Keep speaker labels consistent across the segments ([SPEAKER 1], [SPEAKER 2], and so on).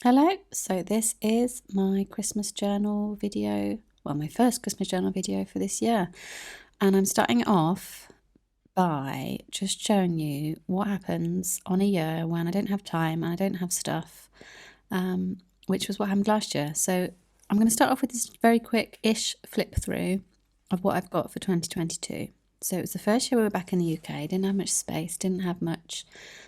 [SPEAKER 1] Hello, so this is my Christmas journal video, well, my first Christmas journal video for this year. And I'm starting off by just showing you what happens on a year when I don't have time and I don't have stuff, which was what happened last year. So I'm going to start off with this very quick-ish flip through of what I've got for 2022. So it was the first year we were back in the UK, didn't have much space, didn't have much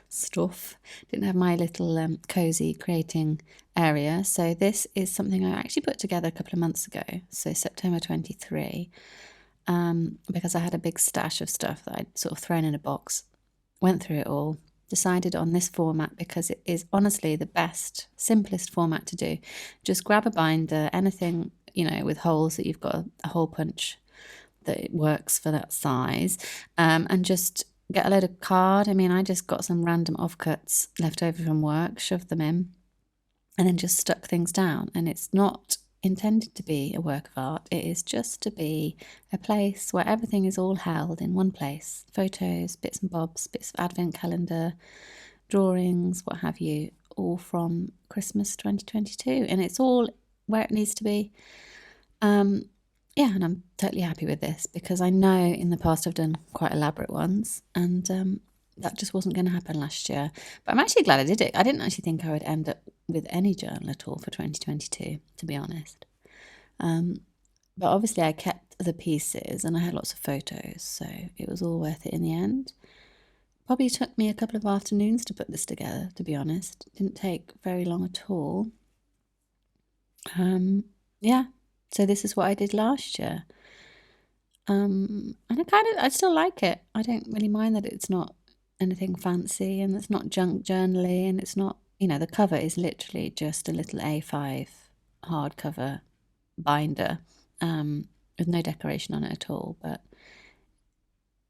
[SPEAKER 1] stuff, didn't have my little cozy creating area. So this is something I actually put together a couple of months ago, so September 23, because I had a big stash of stuff that I'd sort of thrown in a box, went through it all, decided on this format because it is honestly the best, simplest format to do. Just grab a binder, anything, with holes that you've got a hole punch that it works for that size, and just get a load of card. I just got some random offcuts left over from work, shoved them in, and then just stuck things down. And it's not intended to be a work of art. It is just to be a place where everything is all held in one place. Photos, bits and bobs, bits of advent calendar, drawings, what have you, all from Christmas 2022. And it's all where it needs to be. Yeah, and I'm totally happy with this because I know in the past I've done quite elaborate ones, and that just wasn't going to happen last year. But I'm actually glad I did it. I didn't actually think I would end up with any journal at all for 2022, to be honest. But obviously I kept the pieces and I had lots of photos, so it was all worth it in the end. Probably took me a couple of afternoons to put this together, to be honest. It didn't take very long at all. Yeah, so this is what I did last year. And I still like it. I don't really mind that it's not anything fancy and it's not junk journaly, and it's not, the cover is literally just a little A5 hardcover binder, with no decoration on it at all, but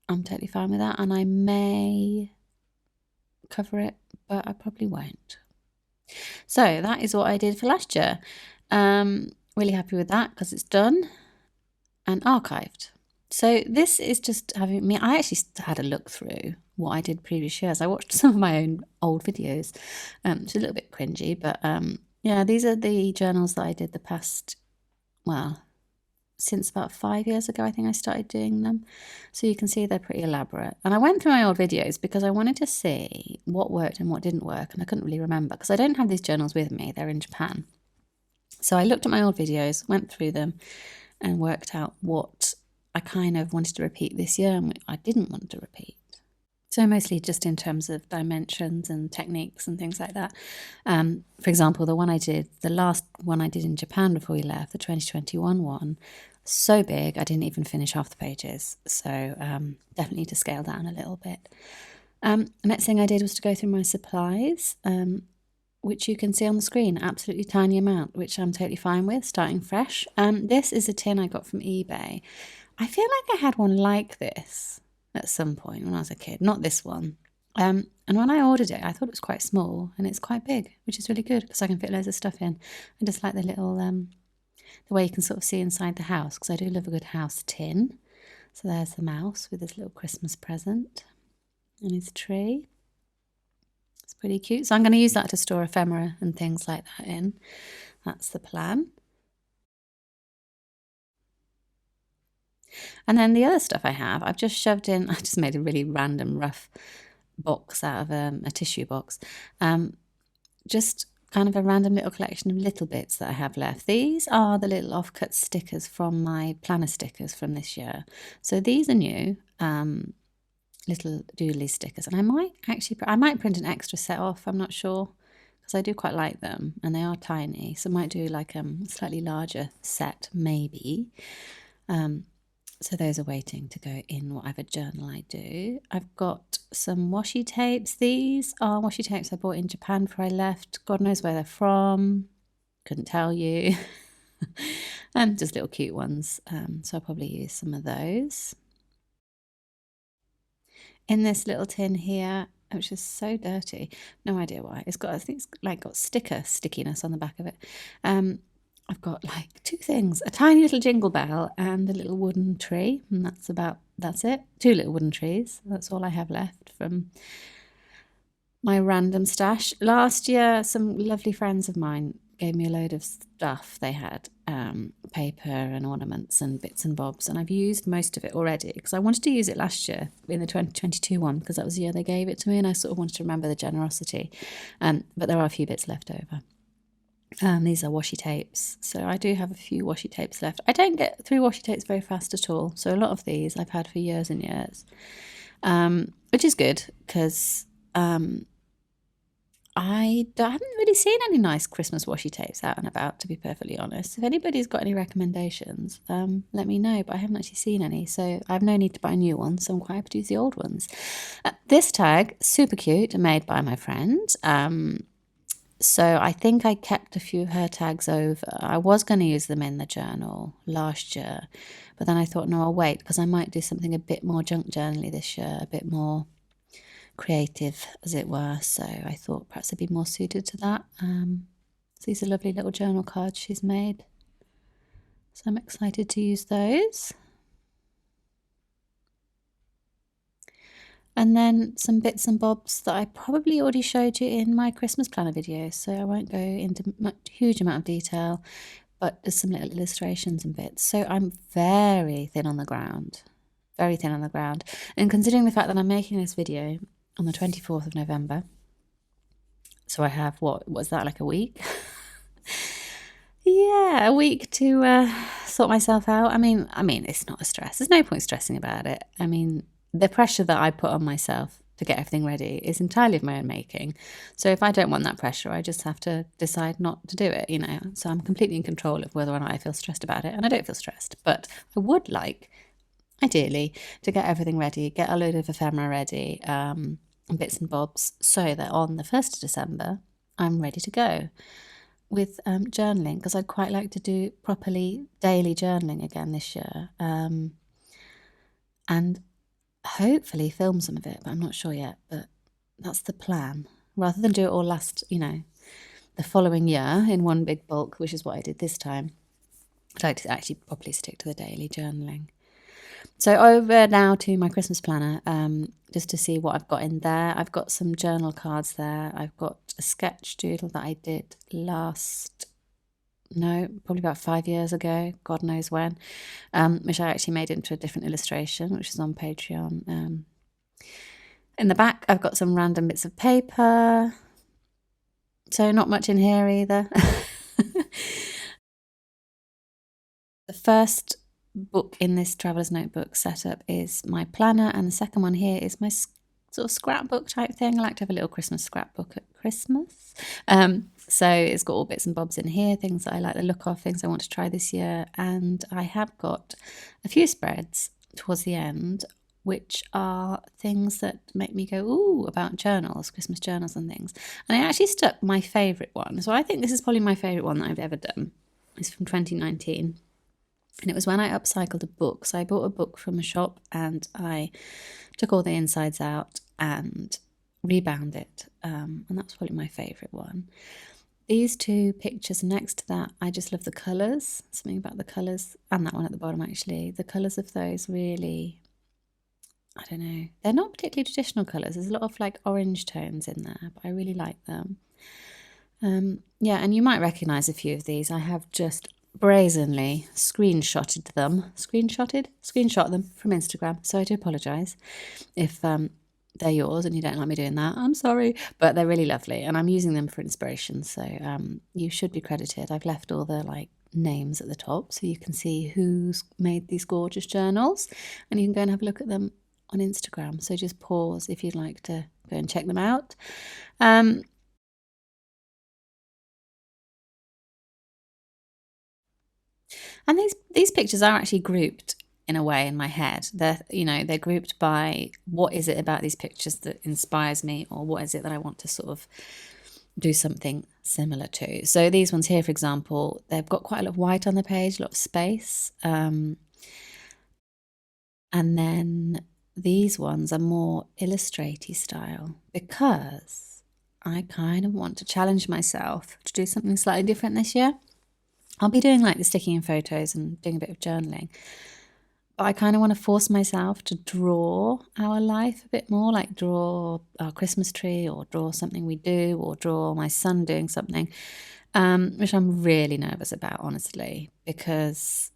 [SPEAKER 1] I'm totally fine with that, and I may cover it, but I probably won't. So that is what I did for last year. Really happy with that because it's done and archived. So this is just having me. I actually had a look through what I did previous years. I watched some of my own old videos. It's a little bit cringy, but yeah, these are the journals that I did the past, well, since about 5 years ago, I think I started doing them. So you can see they're pretty elaborate. And I went through my old videos because I wanted to see what worked and what didn't work. And I couldn't really remember because I don't have these journals with me. They're in Japan. So I looked at my old videos, went through them, and worked out what I kind of wanted to repeat this year and what I didn't want to repeat. So mostly just in terms of dimensions and techniques and things like that. For example, the last one I did in Japan before we left, the 2021 one, so big I didn't even finish half the pages. So definitely need to scale down a little bit. The next thing I did was to go through my supplies, which you can see on the screen, absolutely tiny amount, which I'm totally fine with, starting fresh. This is a tin I got from eBay. I feel like I had one like this at some point when I was a kid, not this one. And when I ordered it, I thought it was quite small, and it's quite big, which is really good because I can fit loads of stuff in. I just like the little, the way you can sort of see inside the house, because I do love a good house tin. So there's the mouse with his little Christmas present and his tree. It's pretty cute. So I'm going to use that to store ephemera and things like that in. That's the plan. And then the other stuff I've just shoved in, I just made a really random rough box out of a tissue box. Just kind of a random little collection of little bits that I have left. These are the little offcut stickers from my planner stickers from this year. So these are new, little doodly stickers. And I might print an extra set off, I'm not sure, because I do quite like them and they are tiny. So I might do like a slightly larger set, maybe. So those are waiting to go in whatever journal I do. I've got some washi tapes. These are washi tapes I bought in Japan before I left. God knows where they're from. Couldn't tell you. And just little cute ones. So I'll probably use some of those. In this little tin here, which is so dirty. No idea why. I think it's like got sticker stickiness on the back of it. I've got like two things, a tiny little jingle bell and a little wooden tree, and that's it. Two little wooden trees. That's all I have left from my random stash. Last year, some lovely friends of mine gave me a load of stuff. They had paper and ornaments and bits and bobs, and I've used most of it already because I wanted to use it last year in the 2022 one because that was the year they gave it to me, and I sort of wanted to remember the generosity. But there are a few bits left over. These are washi tapes, so I do have a few washi tapes left. I don't get through washi tapes very fast at all, so a lot of these I've had for years and years, which is good because I haven't really seen any nice Christmas washi tapes out and about, to be perfectly honest. If anybody's got any recommendations, let me know, but I haven't actually seen any, so I have no need to buy new ones, so I'm quite happy to use the old ones. This tag, super cute, made by my friend. So I think I kept a few of her tags over. I was going to use them in the journal last year, but then I thought, no, I'll wait because I might do something a bit more junk journaly this year, a bit more creative, as it were. So I thought perhaps it'd be more suited to that. So these are lovely little journal cards she's made. So I'm excited to use those. And then some bits and bobs that I probably already showed you in my Christmas planner video, so I won't go into huge amount of detail, but there's some little illustrations and bits. So I'm very thin on the ground, very thin on the ground. And considering the fact that I'm making this video on the 24th of November, so I have, what was that, like a week? Yeah, a week to sort myself out. I mean, it's not a stress. There's no point stressing about it. I mean, the pressure that I put on myself to get everything ready is entirely of my own making. So if I don't want that pressure, I just have to decide not to do it, So I'm completely in control of whether or not I feel stressed about it, and I don't feel stressed. But I would like, ideally, to get everything ready, get a load of ephemera ready, and bits and bobs, so that on the 1st of December, I'm ready to go with journaling, because I'd quite like to do properly daily journaling again this year, and hopefully film some of it, but I'm not sure yet. But that's the plan, rather than do it all the following year in one big bulk, which is what I did this time. I'd like to actually properly stick to the daily journaling. So over now to my Christmas planner, just to see what I've got in there. I've got some journal cards there. I've got a sketch doodle that I did probably about 5 years ago, God knows when, which I actually made into a different illustration, which is on Patreon. In the back, I've got some random bits of paper, so not much in here either. The first book in this traveler's notebook setup is my planner, and the second one here is my sort of scrapbook type thing. I like to have a little Christmas scrapbook at Christmas. So it's got all bits and bobs in here, things that I like the look of, things I want to try this year. And I have got a few spreads towards the end, which are things that make me go, ooh, about journals, Christmas journals and things. And I actually stuck my favourite one. So I think this is probably my favourite one that I've ever done. It's from 2019. And it was when I upcycled a book. So I bought a book from a shop and I took all the insides out and rebound it. And that's probably my favourite one. These two pictures next to that, I just love the colours. Something about the colours, and that one at the bottom actually. The colours of those really, I don't know. They're not particularly traditional colours. There's a lot of like orange tones in there, but I really like them. Yeah, and you might recognise a few of these. I have just brazenly screenshot them from Instagram, so I do apologise if they're yours and you don't like me doing that. I'm sorry, but they're really lovely and I'm using them for inspiration, so you should be credited. I've left all the like names at the top so you can see who's made these gorgeous journals, and you can go and have a look at them on Instagram, so just pause if you'd like to go and check them out. And these pictures are actually grouped in a way in my head. They're grouped by what is it about these pictures that inspires me, or what is it that I want to sort of do something similar to. So these ones here, for example, they've got quite a lot of white on the page, a lot of space. And then these ones are more illustratey style, because I kind of want to challenge myself to do something slightly different this year. I'll be doing like the sticking in photos and doing a bit of journaling, But I kind of want to force myself to draw our life a bit more, like draw our Christmas tree or draw something we do or draw my son doing something, which I'm really nervous about, honestly, because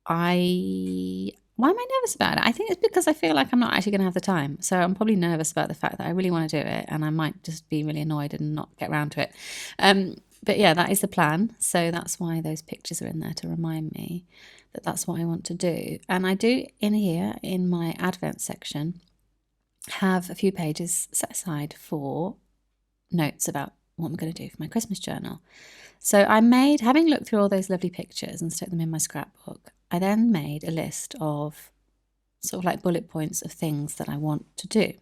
[SPEAKER 1] why am I nervous about it? I think it's because I feel like I'm not actually going to have the time. So I'm probably nervous about the fact that I really want to do it and I might just be really annoyed and not get around to it. But yeah, that is the plan. So that's why those pictures are in there, to remind me that that's what I want to do. And I do, in here, in my Advent section, have a few pages set aside for notes about what I'm going to do for my Christmas journal. So I made, having looked through all those lovely pictures and stuck them in my scrapbook, I then made a list of sort of like bullet points of things that I want to do.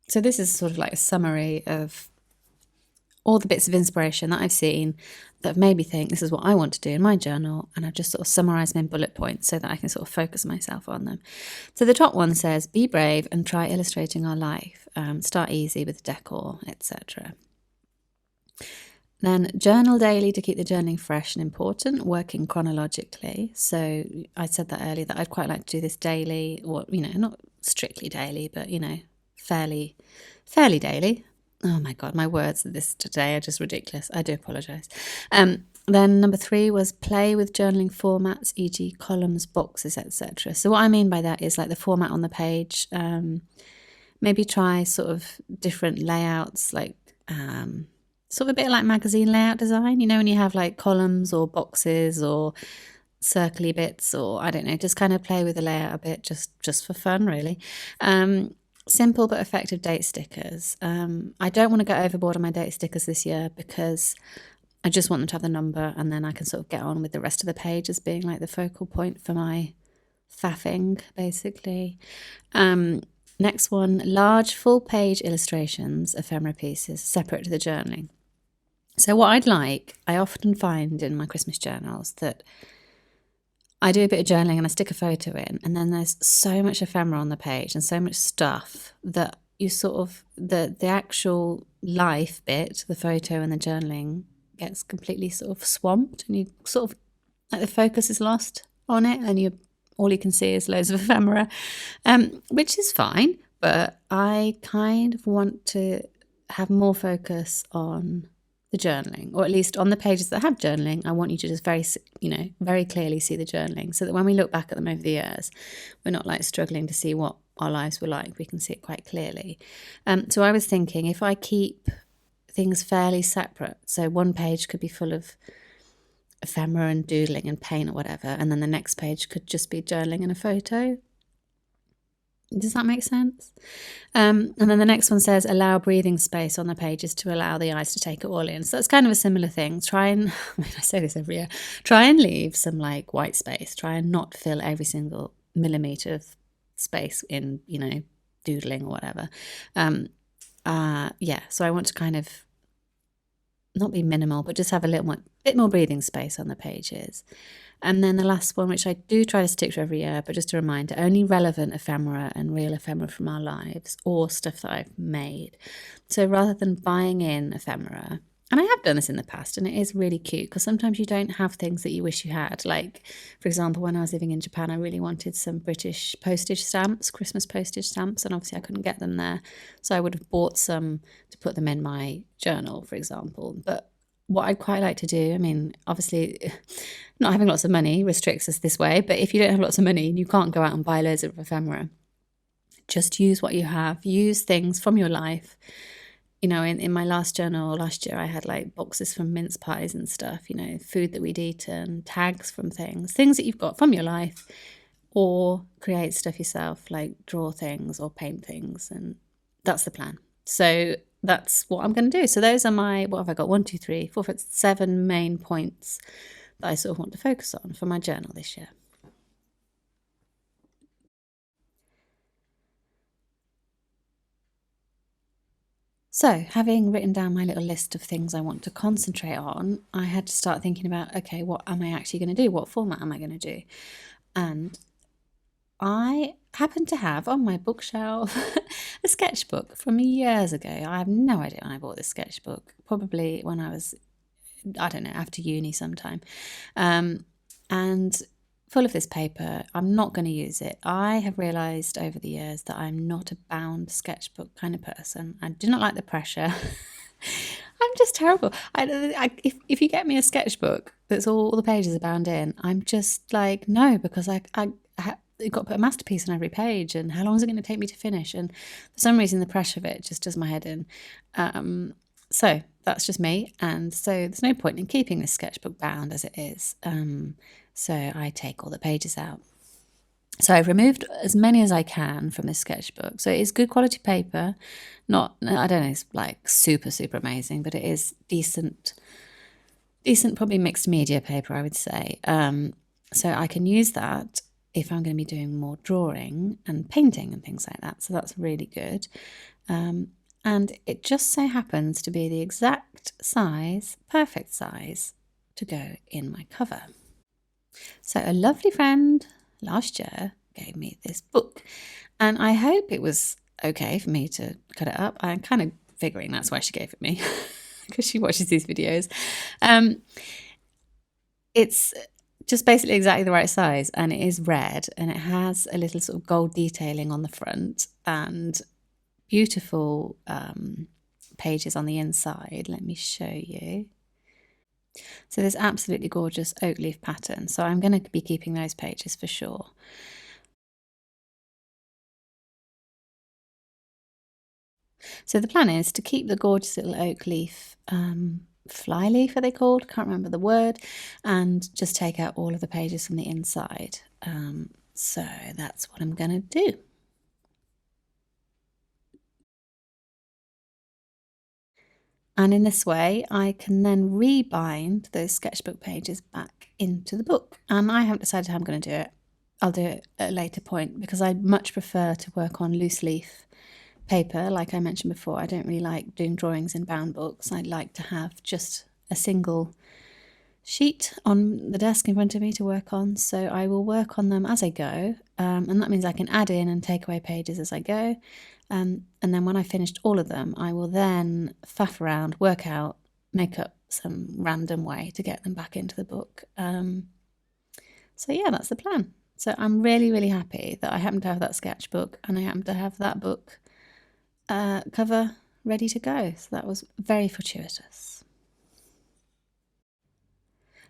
[SPEAKER 1] So this is sort of like a summary of all the bits of inspiration that I've seen that have made me think this is what I want to do in my journal, and I've just sort of summarised them in bullet points so that I can sort of focus myself on them. So the top one says, be brave and try illustrating our life. Start easy with decor, etc. Then journal daily to keep the journaling fresh and important, working chronologically. So I said that earlier, that I'd quite like to do this daily, or, not strictly daily, but, fairly daily. Oh my God, my words this today are just ridiculous. I do apologise. Then number 3 was play with journaling formats, e.g. columns, boxes, etc. So what I mean by that is like the format on the page. Maybe try sort of different layouts, like sort of a bit like magazine layout design, when you have like columns or boxes or circly bits, or I don't know, just kind of play with the layout a bit, just for fun, really. Simple but effective date stickers. I don't want to go overboard on my date stickers this year because I just want them to have the number, and then I can sort of get on with the rest of the page as being like the focal point for my faffing, basically. Next one, large full page illustrations, ephemera pieces, separate to the journaling. So what I'd like, I often find in my Christmas journals that I do a bit of journaling and I stick a photo in, and then there's so much ephemera on the page and so much stuff that you sort of, the actual life bit, the photo and the journaling, gets completely sort of swamped, and you sort of, like, the focus is lost on it, and all you can see is loads of ephemera, which is fine, but I kind of want to have more focus on the journaling, or at least on the pages that have journaling. I want you to just very clearly see the journaling, so that when we look back at them over the years, we're not like struggling to see what our lives were like. We can see it quite clearly. So I was thinking, if I keep things fairly separate, so one page could be full of ephemera and doodling and paint or whatever, and then the next page could just be journaling and a photo. Does that make sense? And then the next one says allow breathing space on the pages to allow the eyes to take it all in. So that's kind of a similar thing. I say this every year, try and leave some like white space. Try and not fill every single millimetre of space in, doodling or whatever. So I want to kind of not be minimal, but just have a bit more breathing space on the pages. And then the last one, which I do try to stick to every year, but just a reminder, only relevant ephemera and real ephemera from our lives, or stuff that I've made. So rather than buying in ephemera, and I have done this in the past, and it is really cute, because sometimes you don't have things that you wish you had. Like, for example, when I was living in Japan, I really wanted some British postage stamps, Christmas postage stamps, and obviously I couldn't get them there. So I would have bought some to put them in my journal, for example. But what I'd quite like to do, obviously not having lots of money restricts us this way, but if you don't have lots of money and you can't go out and buy loads of ephemera, just use what you have. Use things from your life. In my last journal last year, I had like boxes from mince pies and stuff, food that we'd eaten, tags from things that you've got from your life, or create stuff yourself, like draw things or paint things, and that's the plan. So that's what I'm going to do. So those are my, what have I got? 1, 2, 3, 4, 5, 7 main points that I sort of want to focus on for my journal this year. So having written down my little list of things I want to concentrate on, I had to start thinking about, okay, what am I actually going to do? What format am I going to do? And I happen to have on my bookshelf a sketchbook from years ago. I have no idea when I bought this sketchbook, probably when I was, I don't know, after uni sometime. And full of this paper. I'm not going to use it. I have realised over the years that I'm not a bound sketchbook kind of person. I do not like the pressure. I'm just terrible. If you get me a sketchbook that's all the pages are bound in, I'm just like, no, because you've got to put a masterpiece on every page, and how long is it going to take me to finish? And for some reason, the pressure of it just does my head in. So that's just me, and so there's no point in keeping this sketchbook bound as it is. So I take all the pages out. So I've removed as many as I can from this sketchbook. So it is good quality paper. Not, I don't know, it's like super, super amazing, but it is decent, probably mixed media paper, I would say. So I can use that if I'm going to be doing more drawing and painting and things like that. So that's really good. And it just so happens to be the exact size, perfect size, to go in my cover. So a lovely friend last year gave me this book, and I hope it was okay for me to cut it up. I'm kind of figuring that's why she gave it me, because she watches these videos. It's just basically exactly the right size, and it is red, and it has a little sort of gold detailing on the front and beautiful pages on the inside. Let me show you. So this absolutely gorgeous oak leaf pattern. So I'm going to be keeping those pages for sure. So the plan is to keep the gorgeous little oak leaf, fly leaf are they called? Can't remember the word, and just take out all of the pages from the inside. So that's what I'm going to do. And in this way, I can then rebind those sketchbook pages back into the book. And I haven't decided how I'm going to do it. I'll do it at a later point, because I much prefer to work on loose leaf paper. Like I mentioned before, I don't really like doing drawings in bound books. I'd like to have just a single sheet on the desk in front of me to work on. So I will work on them as I go. And that means I can add in and take away pages as I go. And then when I finished all of them, I will then faff around, work out, make up some random way to get them back into the book. So yeah, that's the plan. So I'm really, really happy that I happen to have that sketchbook, and I happen to have that book cover ready to go. So that was very fortuitous.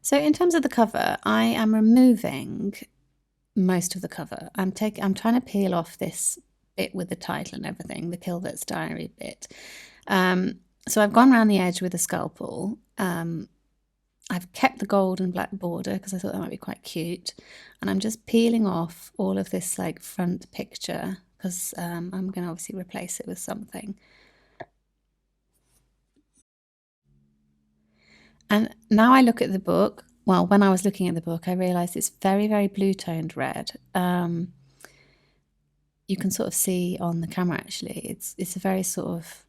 [SPEAKER 1] So in terms of the cover, I am removing most of the cover. I'm trying to peel off this bit with the title and everything, the Kilvert's Diary bit. So I've gone around the edge with a scalpel. I've kept the gold and black border because I thought that might be quite cute. And I'm just peeling off all of this like front picture, because I'm going to obviously replace it with something. And now I look at the book. Well, when I was looking at the book, I realised it's very, very blue-toned red. You can sort of see on the camera, actually. It's a very sort of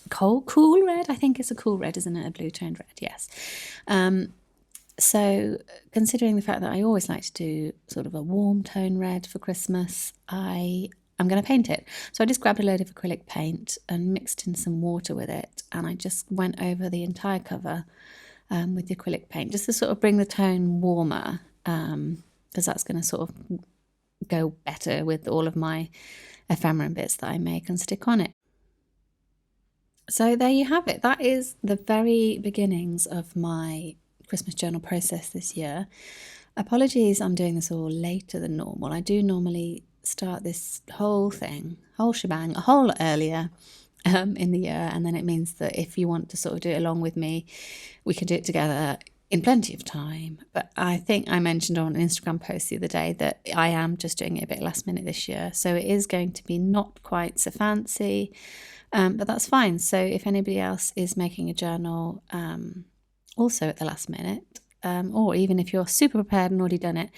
[SPEAKER 1] cool red. I think it's a cool red, isn't it? A blue-toned red, yes. So considering the fact that I always like to do sort of a warm tone red for Christmas, I'm going to paint it. So I just grabbed a load of acrylic paint and mixed in some water with it, and I just went over the entire cover with the acrylic paint, just to sort of bring the tone warmer, because that's going to sort of go better with all of my ephemeron bits that I make and stick on it. So there you have it. That is the very beginnings of my Christmas journal process this year. Apologies, I'm doing this all later than normal. I do normally start this whole shebang, a whole lot earlier in the year, and then it means that if you want to sort of do it along with me, we can do it together in plenty of time. But I think I mentioned on an Instagram post the other day that I am just doing it a bit last minute this year, so it is going to be not quite so fancy, but that's fine. So if anybody else is making a journal also at the last minute, or even if you're super prepared and already done it,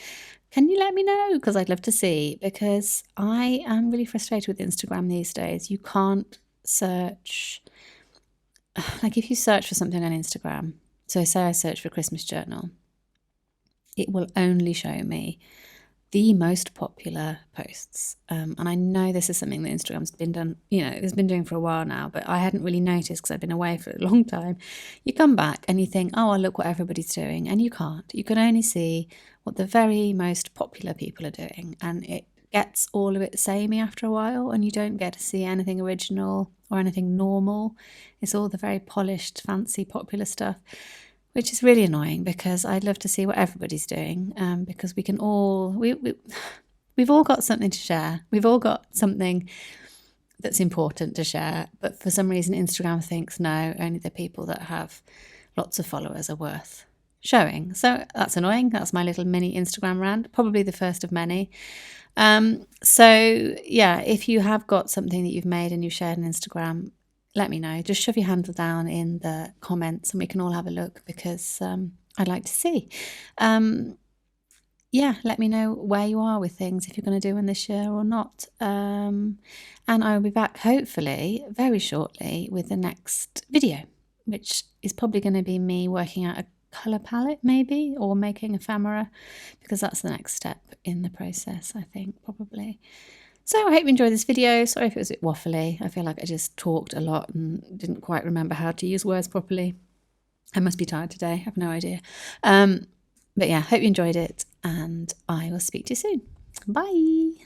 [SPEAKER 1] can you let me know? Because I'd love to see, because I am really frustrated with Instagram these days. You can't search, like if you search for something on Instagram, so say I search for Christmas journal, it will only show me the most popular posts. And I know this is something that Instagram's been done, it's been doing for a while now, but I hadn't really noticed because I've been away for a long time. You come back and you think, oh, well, look what everybody's doing. And you can't. You can only see what the very most popular people are doing. And it gets all of it samey after a while, and you don't get to see anything original or anything normal. It's all the very polished, fancy, popular stuff, which is really annoying because I'd love to see what everybody's doing, because we can all, we've all got something to share. We've all got something that's important to share, but for some reason Instagram thinks no, only the people that have lots of followers are worth showing. So that's annoying. That's my little mini Instagram rant, probably the first of many. So yeah, if you have got something that you've made and you've shared on Instagram, let me know. Just shove your handle down in the comments and we can all have a look, because I'd like to see. Yeah, let me know where you are with things, if you're going to do one this year or not. And I will be back hopefully very shortly with the next video, which is probably going to be me working out a colour palette maybe, or making ephemera, because that's the next step in the process, I think, probably. So I hope you enjoyed this video. Sorry if it was a bit waffly. I feel like I just talked a lot and didn't quite remember how to use words properly. I must be tired today. I have no idea. But yeah, hope you enjoyed it, and I will speak to you soon. Bye.